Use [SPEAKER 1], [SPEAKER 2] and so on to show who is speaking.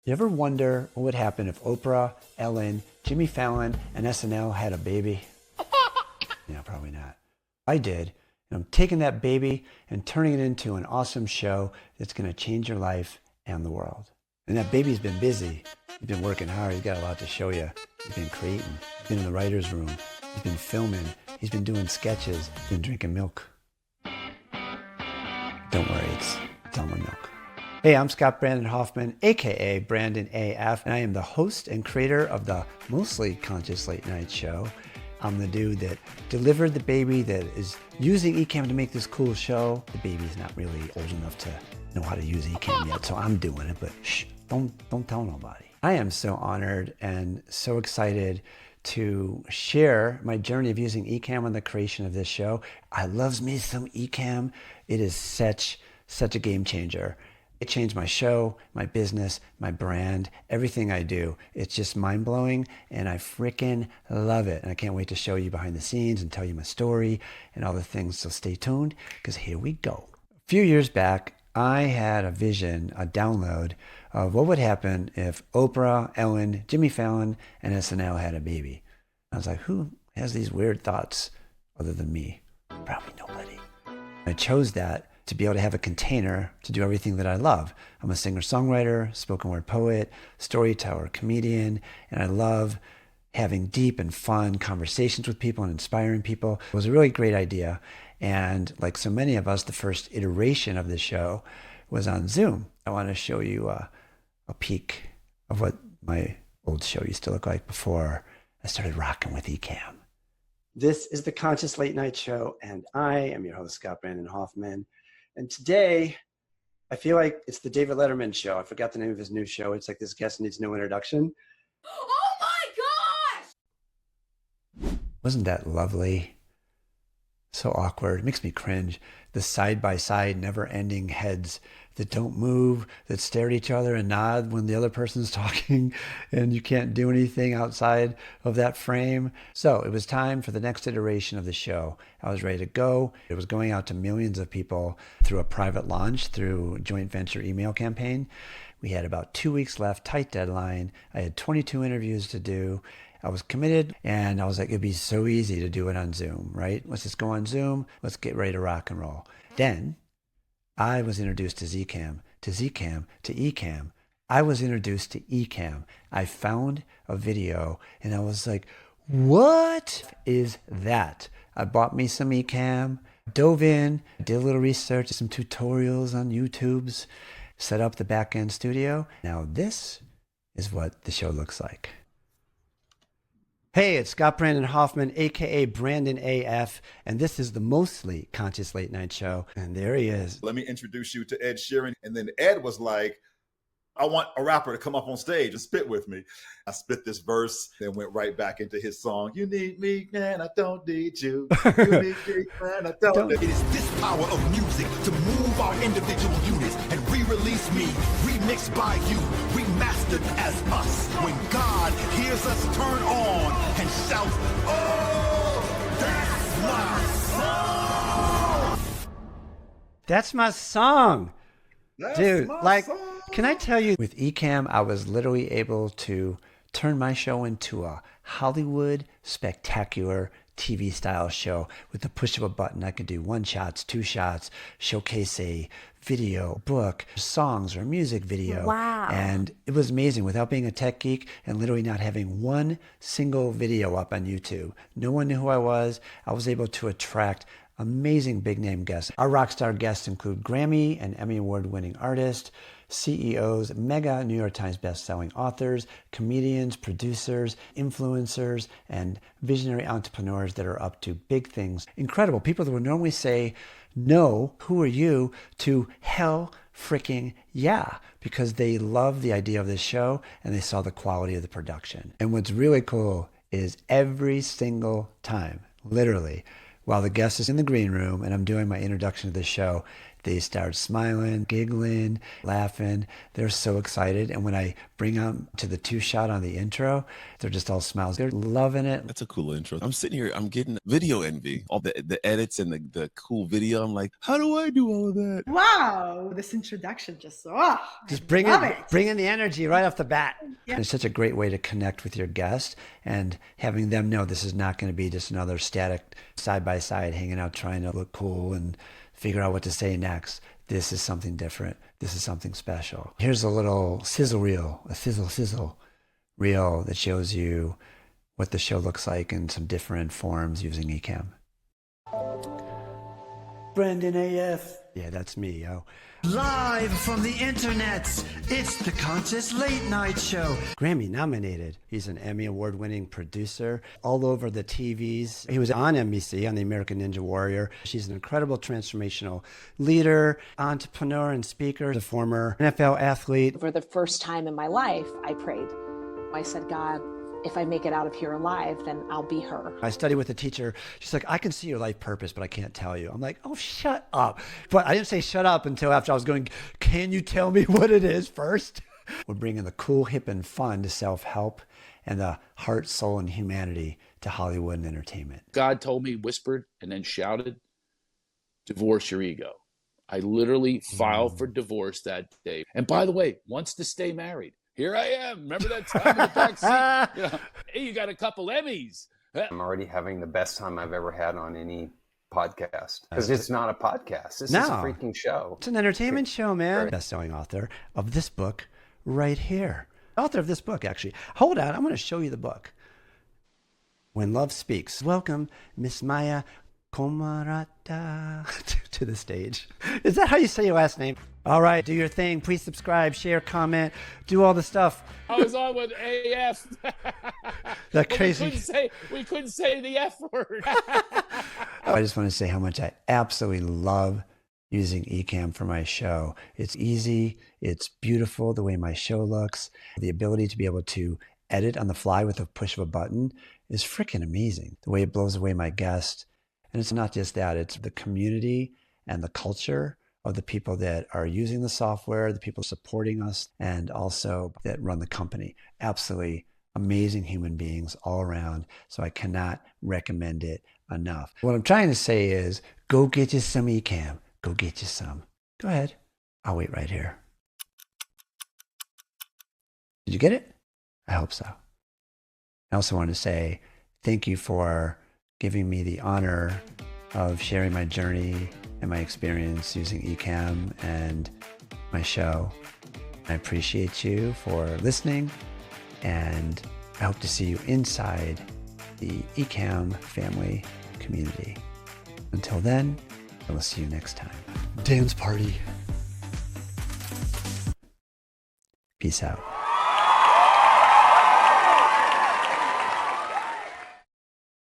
[SPEAKER 1] You ever wonder what would happen if Oprah, Ellen, Jimmy Fallon, and SNL had a baby? Yeah, probably not. I did. And I'm taking that baby and turning it into an awesome show that's going to change your life and the world. And that baby's been busy. He's been working hard. He's got a lot to show you. He's been creating. He's been in the writer's room. He's been filming. He's been doing sketches. He's been drinking milk. Don't worry, it's almond milk. Hey, I'm Scott Brandon Hoffman, aka Brandon AF, and I am the host and creator of the Mostly Conscious Late Night Show. I'm the dude that delivered the baby that is using ecamm to make this cool show. The baby's not really old enough to know how to use ecamm yet, so I'm doing it, but shh, don't tell nobody. I am so honored and so excited to share my journey of using ecamm on the creation of this show. I loves me some ecamm. It is such a game changer. It changed my show, my business, my brand, everything I do. It's just mind-blowing, and I freaking love it. And I can't wait to show you behind the scenes and tell you my story and all the things. So stay tuned, because here we go. A few years back, I had a vision, a download of what would happen if Oprah, Ellen, Jimmy Fallon, and SNL had a baby. I was like, who has these weird thoughts other than me? Probably nobody. I chose that to be able to have a container to do everything that I love. I'm a singer-songwriter, spoken word poet, storyteller, comedian, and I love having deep and fun conversations with people and inspiring people. It was a really great idea. And like so many of us, the first iteration of the show was on Zoom. I want to show you a peek of what my old show used to look like before I started rocking with ecamm. This is the Conscious Late Night Show, and I am your host, Scott Brandon Hoffman. And today, I feel like it's the David Letterman show. I forgot the name of his new show. It's like This Guest Needs No Introduction.
[SPEAKER 2] Oh my gosh!
[SPEAKER 1] Wasn't that lovely? So awkward. It makes me cringe. The side-by-side, never-ending heads that don't move, that stare at each other and nod when the other person's talking, and you can't do anything outside of that frame. So it was time for the next iteration of the show. I was ready to go. It was going out to millions of people through a private launch, through a joint venture email campaign. We had about 2 weeks left, tight deadline. I had 22 interviews to do. I was committed, and I was like, it'd be so easy to do it on Zoom, right? Let's just go on Zoom. Let's get ready to rock and roll. Then I was introduced to Zcam, to Zcam, to ecamm. I was introduced to ecamm. I found a video, and I was like, what is that? I bought me some ecamm, dove in, did a little research, some tutorials on YouTube's, set up the back-end studio. Now this is what the show looks like. Hey, it's Scott Brandon Hoffman, aka Brandon AF, and this is the Mostly Conscious Late Night Show. And there he is.
[SPEAKER 3] Let me introduce you to Ed Sheeran. And then Ed was like, I want a rapper to come up on stage and spit with me. I spit this verse, then went right back into his song. You need me, man, I don't need you. You need me, man, I don't need you.
[SPEAKER 4] It is this power of music to move our individual units and re-release me, remixed by you, remastered as us. When God hears us turn on and shout, oh, that's my song!
[SPEAKER 1] That's my song.
[SPEAKER 3] That's
[SPEAKER 1] Dude,
[SPEAKER 3] my
[SPEAKER 1] like,
[SPEAKER 3] song.
[SPEAKER 1] can I tell you, with ecamm, I was literally able to turn my show into a Hollywood spectacular TV style show. With the push of a button, I could do 1 shots, 2 shots, showcase a video, book, songs, or music video.
[SPEAKER 2] Wow.
[SPEAKER 1] And it was amazing without being a tech geek and literally not having one single video up on YouTube. No one knew who I was. I was able to attract amazing big name guests. Our rock star guests include Grammy and Emmy Award winning artists, CEOs, mega New York Times best-selling authors, comedians, producers, influencers, and visionary entrepreneurs that are up to big things. Incredible. People that would normally say, no, who are you, to hell freaking yeah, because they love the idea of this show and they saw the quality of the production. And what's really cool is every single time, literally, while the guest is in the green room and I'm doing my introduction to the show, they start smiling, giggling, laughing. They're so excited. And when I bring them to the 2-shot on the intro, they're just all smiles. They're loving it.
[SPEAKER 5] That's a cool intro. I'm sitting here, I'm getting video envy. All the edits and the cool video. I'm like, how do I do all of that?
[SPEAKER 6] Wow, this introduction just
[SPEAKER 1] Bring
[SPEAKER 6] it.
[SPEAKER 1] in the energy right off the bat.
[SPEAKER 6] Yeah.
[SPEAKER 1] It's such a great way to connect with your guest and having them know this is not going to be just another static side by side hanging out trying to look cool and figure out what to say next. This is something different. This is something special. Here's a little sizzle reel, a sizzle reel that shows you what the show looks like in some different forms using ecamm. Brendan AF. Yeah, that's me, yo. Live from the internets, it's the Conscious Late Night Show. Grammy nominated. He's an Emmy award-winning producer all over the TVs. He was on NBC on the American Ninja Warrior. She's an incredible transformational leader, entrepreneur, and speaker. The former NFL athlete.
[SPEAKER 7] For the first time in my life, I prayed. I said, God, if I make it out of here alive, then I'll be her.
[SPEAKER 1] I studied with a teacher. She's like, I can see your life purpose, but I can't tell you. I'm like, oh, shut up. But I didn't say shut up until after I was going, can you tell me what it is first? We're bringing the cool, hip, and fun to self-help and the heart, soul, and humanity to Hollywood and entertainment.
[SPEAKER 8] God told me, whispered, and then shouted, divorce your ego. I literally filed for divorce that day. And by the way, wants to stay married. Here I am. Remember that time in the back seat? You know, hey, you got a couple Emmys.
[SPEAKER 9] I'm already having the best time I've ever had on any podcast. Because it's not a podcast. This is a freaking show.
[SPEAKER 1] It's an entertainment show, man. Right. Best-selling author of this book right here. Author of this book, actually. Hold on. I'm going to show you the book. When Love Speaks. Welcome, Miss Maya Komarata to the stage. Is that how you say your last name? All right, do your thing. Please subscribe, share, comment, do all the stuff.
[SPEAKER 8] I was on with AF.
[SPEAKER 1] That crazy.
[SPEAKER 8] We couldn't say the F word.
[SPEAKER 1] I just want to say how much I absolutely love using ecamm for my show. It's easy. It's beautiful the way my show looks. The ability to be able to edit on the fly with a push of a button is freaking amazing. The way it blows away my guest. And it's not just that, it's the community and the culture of the people that are using the software, the people supporting us, and also that run the company. Absolutely amazing human beings all around. So I cannot recommend it enough. What I'm trying to say is go get you some ecamm. Go get you some. Go ahead. I'll wait right here. Did you get it? I hope so. I also want to say thank you for giving me the honor of sharing my journey and my experience using ecamm and my show. I appreciate you for listening, and I hope to see you inside the ecamm family community. Until then, I will see you next time. Dance party. Peace out.